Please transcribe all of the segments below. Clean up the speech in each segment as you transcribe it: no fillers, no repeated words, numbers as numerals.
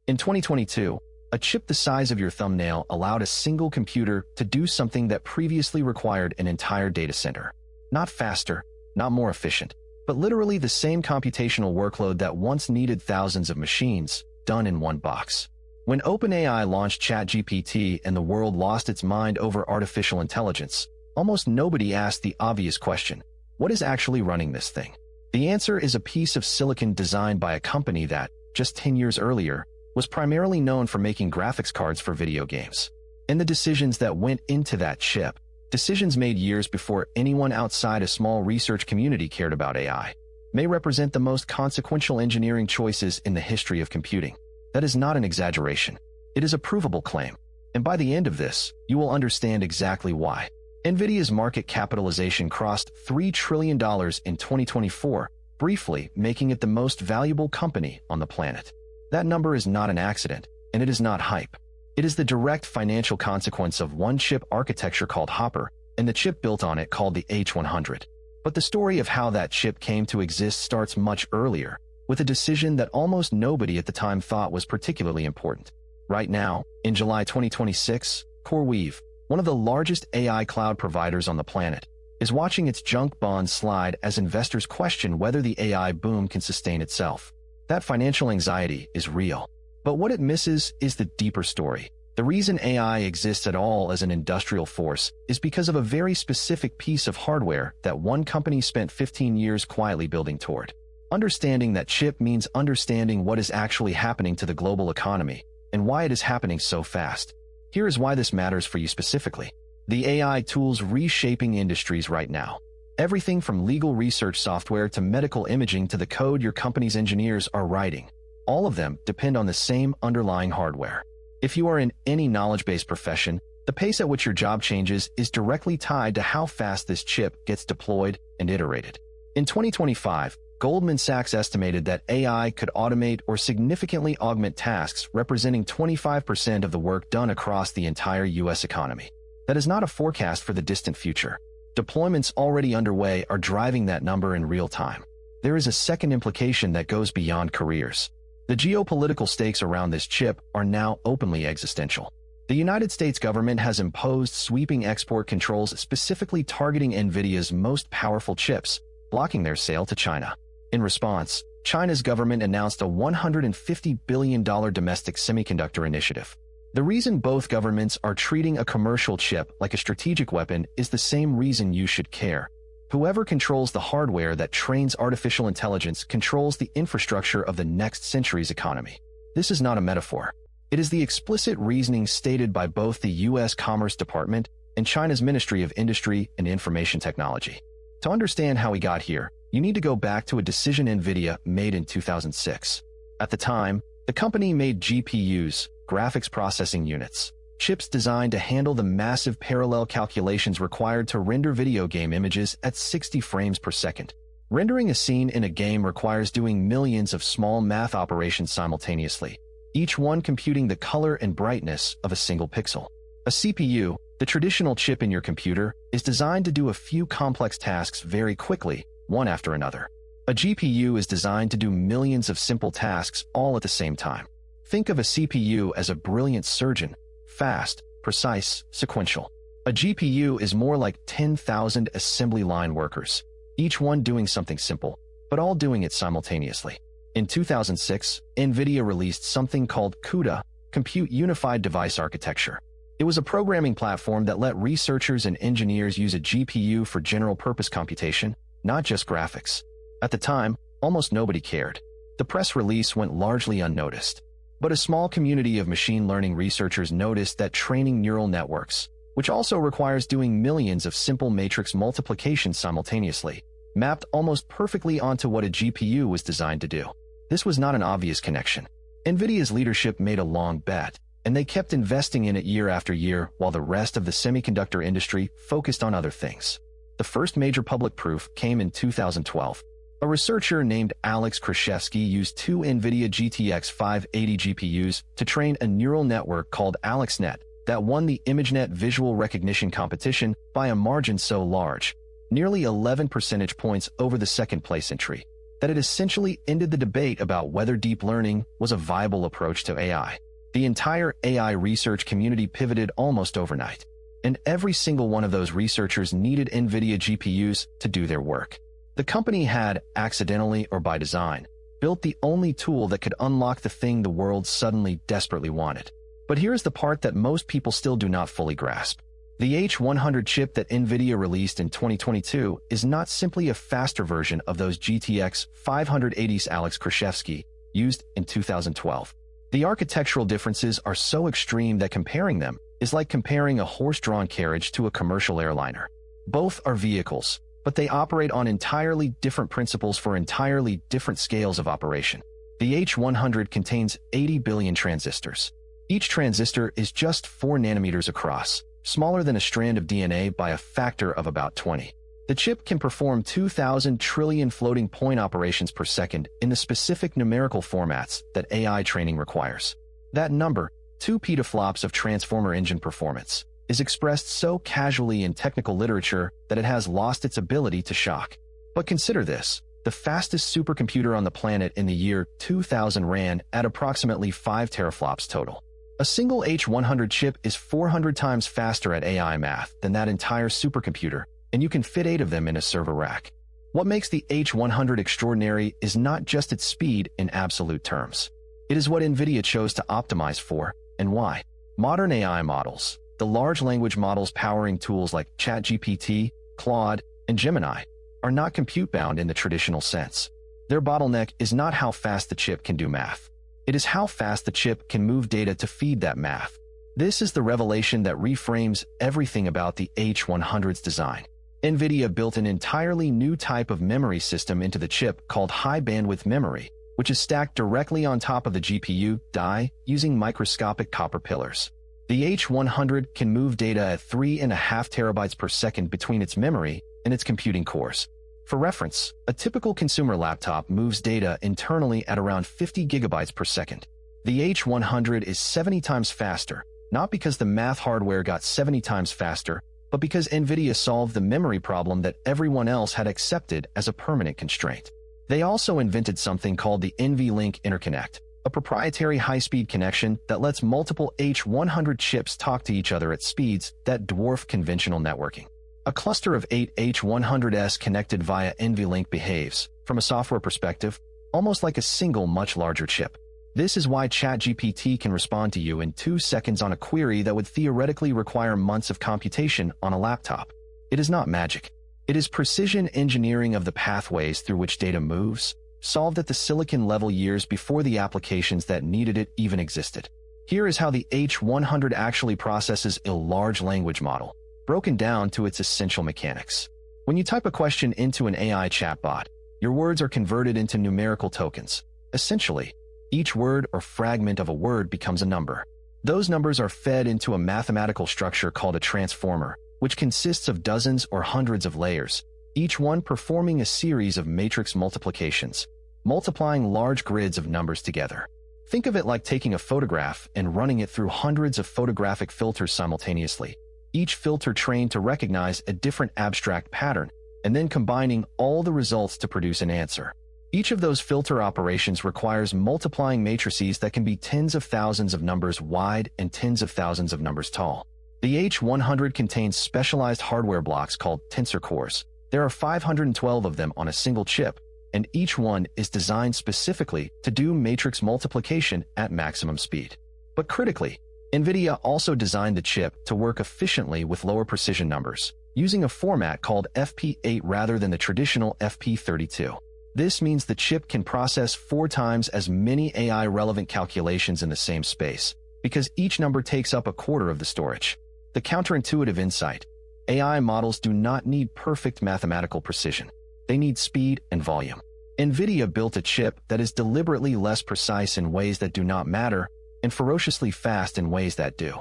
In 2022, a chip the size of your thumbnail allowed a single computer to do something that previously required an entire data center. Not faster, not more efficient, but literally the same computational workload that once needed thousands of machines, done in one box. When OpenAI launched ChatGPT and the world lost its mind over artificial intelligence, almost nobody asked the obvious question: what is actually running this thing? The answer is a piece of silicon designed by a company that, just 10 years earlier, was primarily known for making graphics cards for video games. And the decisions that went into that chip, decisions made years before anyone outside a small research community cared about AI, may represent the most consequential engineering choices in the history of computing. That is not an exaggeration. It is a provable claim. And by the end of this, you will understand exactly why. Nvidia's market capitalization crossed $3 trillion in 2024, briefly making it the most valuable company on the planet. That number is not an accident, and it is not hype. It is the direct financial consequence of one chip architecture called Hopper and the chip built on it called the H100. But the story of how that chip came to exist starts much earlier, with a decision that almost nobody at the time thought was particularly important. Right now, in July 2026, CoreWeave, one of the largest AI cloud providers on the planet, is watching its junk bonds slide as investors question whether the AI boom can sustain itself. That financial anxiety is real. But what it misses is the deeper story. The reason AI exists at all as an industrial force is because of a very specific piece of hardware that one company spent 15 years quietly building toward. Understanding that chip means understanding what is actually happening to the global economy and why it is happening so fast. Here is why this matters for you specifically. The AI tools reshaping industries right now. Everything from legal research software to medical imaging to the code your company's engineers are writing. All of them depend on the same underlying hardware. If you are in any knowledge-based profession, the pace at which your job changes is directly tied to how fast this chip gets deployed and iterated. In 2025, Goldman Sachs estimated that AI could automate or significantly augment tasks representing 25% of the work done across the entire U.S. economy. That is not a forecast for the distant future. Deployments already underway are driving that number in real time. There is a second implication that goes beyond careers. The geopolitical stakes around this chip are now openly existential. The United States government has imposed sweeping export controls specifically targeting Nvidia's most powerful chips, blocking their sale to China. In response, China's government announced a $150 billion domestic semiconductor initiative. The reason both governments are treating a commercial chip like a strategic weapon is the same reason you should care. Whoever controls the hardware that trains artificial intelligence controls the infrastructure of the next century's economy. This is not a metaphor. It is the explicit reasoning stated by both the U.S. Commerce Department and China's Ministry of Industry and Information Technology. To understand how we got here, you need to go back to a decision Nvidia made in 2006. At the time, the company made GPUs, graphics processing units, chips designed to handle the massive parallel calculations required to render video game images at 60 frames per second. Rendering a scene in a game requires doing millions of small math operations simultaneously, each one computing the color and brightness of a single pixel. A CPU, the traditional chip in your computer, is designed to do a few complex tasks very quickly, one after another. A GPU is designed to do millions of simple tasks all at the same time. Think of a CPU as a brilliant surgeon, fast, precise, sequential. A GPU is more like 10,000 assembly line workers, each one doing something simple, but all doing it simultaneously. In 2006, Nvidia released something called CUDA, Compute Unified Device Architecture. It was a programming platform that let researchers and engineers use a GPU for general-purpose computation, not just graphics. At the time, almost nobody cared. The press release went largely unnoticed. But a small community of machine learning researchers noticed that training neural networks, which also requires doing millions of simple matrix multiplications simultaneously, mapped almost perfectly onto what a GPU was designed to do. This was not an obvious connection. Nvidia's leadership made a long bet, and they kept investing in it year after year while the rest of the semiconductor industry focused on other things. The first major public proof came in 2012. A researcher named Alex Krizhevsky used two Nvidia GTX 580 GPUs to train a neural network called ImageNet that won the ImageNet visual recognition competition by a margin so large, nearly 11 percentage points over the second-place entry. that it essentially ended the debate about whether deep learning was a viable approach to AI. The entire AI research community pivoted almost overnight, and every single one of those researchers needed Nvidia GPUs to do their work. The company had, accidentally or by design, built the only tool that could unlock the thing the world suddenly desperately wanted. But here's the part that most people still do not fully grasp. The H100 chip that Nvidia released in 2022 is not simply a faster version of those GTX 580s Alex Krizhevsky used in 2012. The architectural differences are so extreme that comparing them is like comparing a horse-drawn carriage to a commercial airliner. Both are vehicles, but they operate on entirely different principles for entirely different scales of operation. The H100 contains 80 billion transistors. Each transistor is just 4 nanometers across, smaller than a strand of DNA by a factor of about 20. The chip can perform 2,000 trillion floating point operations per second in the specific numerical formats that AI training requires. That number, 2 petaflops of transformer engine performance, is expressed so casually in technical literature that it has lost its ability to shock. But consider this. The fastest supercomputer on the planet in the year 2000 ran at approximately 5 teraflops total. A single H100 chip is 400 times faster at AI math than that entire supercomputer, and you can fit 8 of them in a server rack. What makes the H100 extraordinary is not just its speed in absolute terms. It is what Nvidia chose to optimize for, and why. Modern AI models, the large language models powering tools like ChatGPT, Claude, and Gemini, are not compute-bound in the traditional sense. Their bottleneck is not how fast the chip can do math. It is how fast the chip can move data to feed that math. This is the revelation that reframes everything about the H100's design. Nvidia built an entirely new type of memory system into the chip called high-bandwidth memory, which is stacked directly on top of the GPU die using microscopic copper pillars. The H100 can move data at 3.5 terabytes per second between its memory and its computing cores. For reference, a typical consumer laptop moves data internally at around 50 gigabytes per second. The H100 is 70 times faster, not because the math hardware got 70 times faster, but because Nvidia solved the memory problem that everyone else had accepted as a permanent constraint. They also invented something called the NVLink interconnect, a proprietary high-speed connection that lets multiple H100 chips talk to each other at speeds that dwarf conventional networking. A cluster of 8 H100s connected via NVLink behaves, from a software perspective, almost like a single much larger chip. This is why ChatGPT can respond to you in 2 seconds on a query that would theoretically require months of computation on a laptop. It is not magic. It is precision engineering of the pathways through which data moves, solved at the silicon level years before the applications that needed it even existed. Here is how the H100 actually processes a large language model, broken down to its essential mechanics. When you type a question into an AI chatbot, your words are converted into numerical tokens. Essentially, each word or fragment of a word becomes a number. Those numbers are fed into a mathematical structure called a transformer, which consists of dozens or hundreds of layers, each one performing a series of matrix multiplications, multiplying large grids of numbers together. Think of it like taking a photograph and running it through hundreds of photographic filters simultaneously, each filter trained to recognize a different abstract pattern, and then combining all the results to produce an answer. Each of those filter operations requires multiplying matrices that can be tens of thousands of numbers wide and tens of thousands of numbers tall. The H100 contains specialized hardware blocks called Tensor Cores. There are 512 of them on a single chip, and each one is designed specifically to do matrix multiplication at maximum speed. But critically, Nvidia also designed the chip to work efficiently with lower precision numbers, using a format called FP8 rather than the traditional FP32. This means the chip can process 4 times as many AI-relevant calculations in the same space, because each number takes up a quarter of the storage. The counterintuitive insight: AI models do not need perfect mathematical precision. They need speed and volume. Nvidia built a chip that is deliberately less precise in ways that do not matter, and ferociously fast in ways that do.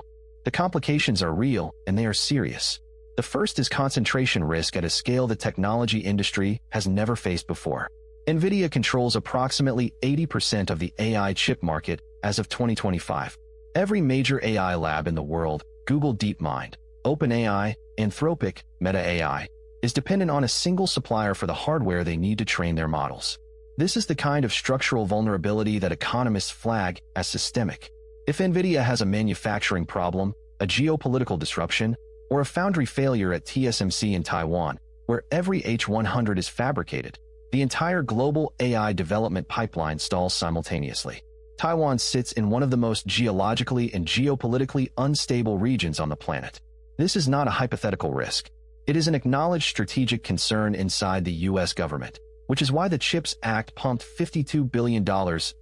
The complications are real, and they are serious. The first is concentration risk at a scale the technology industry has never faced before. Nvidia controls approximately 80% of the AI chip market as of 2025. Every major AI lab in the world, Google DeepMind, OpenAI, Anthropic, Meta AI, is dependent on a single supplier for the hardware they need to train their models. This is the kind of structural vulnerability that economists flag as systemic. If Nvidia has a manufacturing problem, a geopolitical disruption, or a foundry failure at TSMC in Taiwan, where every H100 is fabricated, the entire global AI development pipeline stalls simultaneously. Taiwan sits in one of the most geologically and geopolitically unstable regions on the planet. This is not a hypothetical risk. It is an acknowledged strategic concern inside the U.S. government, which is why the CHIPS Act pumped $52 billion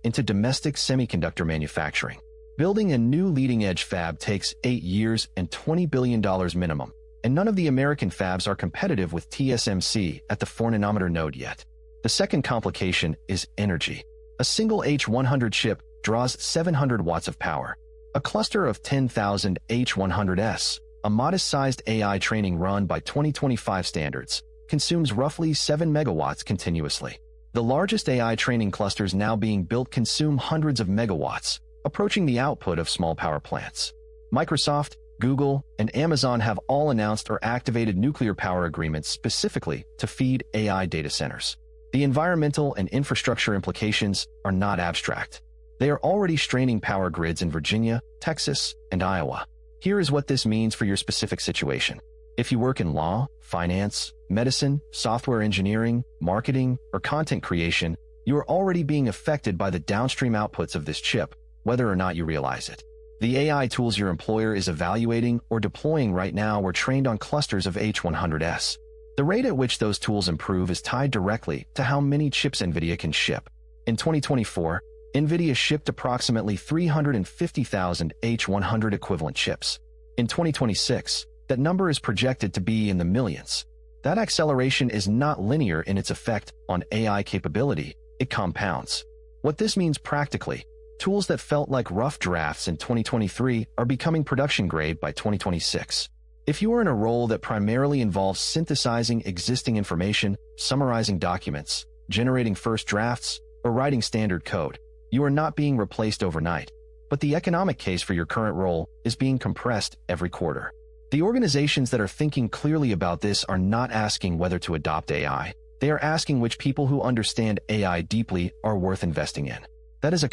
into domestic semiconductor manufacturing. Building a new leading-edge fab takes 8 years and $20 billion minimum, and none of the American fabs are competitive with TSMC at the 4-nanometer node yet. The second complication is energy. A single H100 chip draws 700 watts of power. A cluster of 10,000 H100s, a modest-sized AI training run by 2025 standards, consumes roughly 7 megawatts continuously. The largest AI training clusters now being built consume hundreds of megawatts, approaching the output of small power plants. Microsoft, Google, and Amazon have all announced or activated nuclear power agreements specifically to feed AI data centers. The environmental and infrastructure implications are not abstract. They are already straining power grids in Virginia, Texas, and Iowa. Here is what this means for your specific situation. If you work in law, finance, medicine, software engineering, marketing, or content creation, you are already being affected by the downstream outputs of this chip, whether or not you realize it. The AI tools your employer is evaluating or deploying right now were trained on clusters of H100s. The rate at which those tools improve is tied directly to how many chips Nvidia can ship. In 2024, Nvidia shipped approximately 350,000 H100 equivalent chips. In 2026, that number is projected to be in the millions. That acceleration is not linear in its effect on AI capability, it compounds. What this means practically: tools that felt like rough drafts in 2023 are becoming production grade by 2026. If you are in a role that primarily involves synthesizing existing information, summarizing documents, generating first drafts, or writing standard code, you are not being replaced overnight, but the economic case for your current role is being compressed every quarter. The organizations that are thinking clearly about this are not asking whether to adopt AI. They are asking which people who understand AI deeply are worth investing in. That is a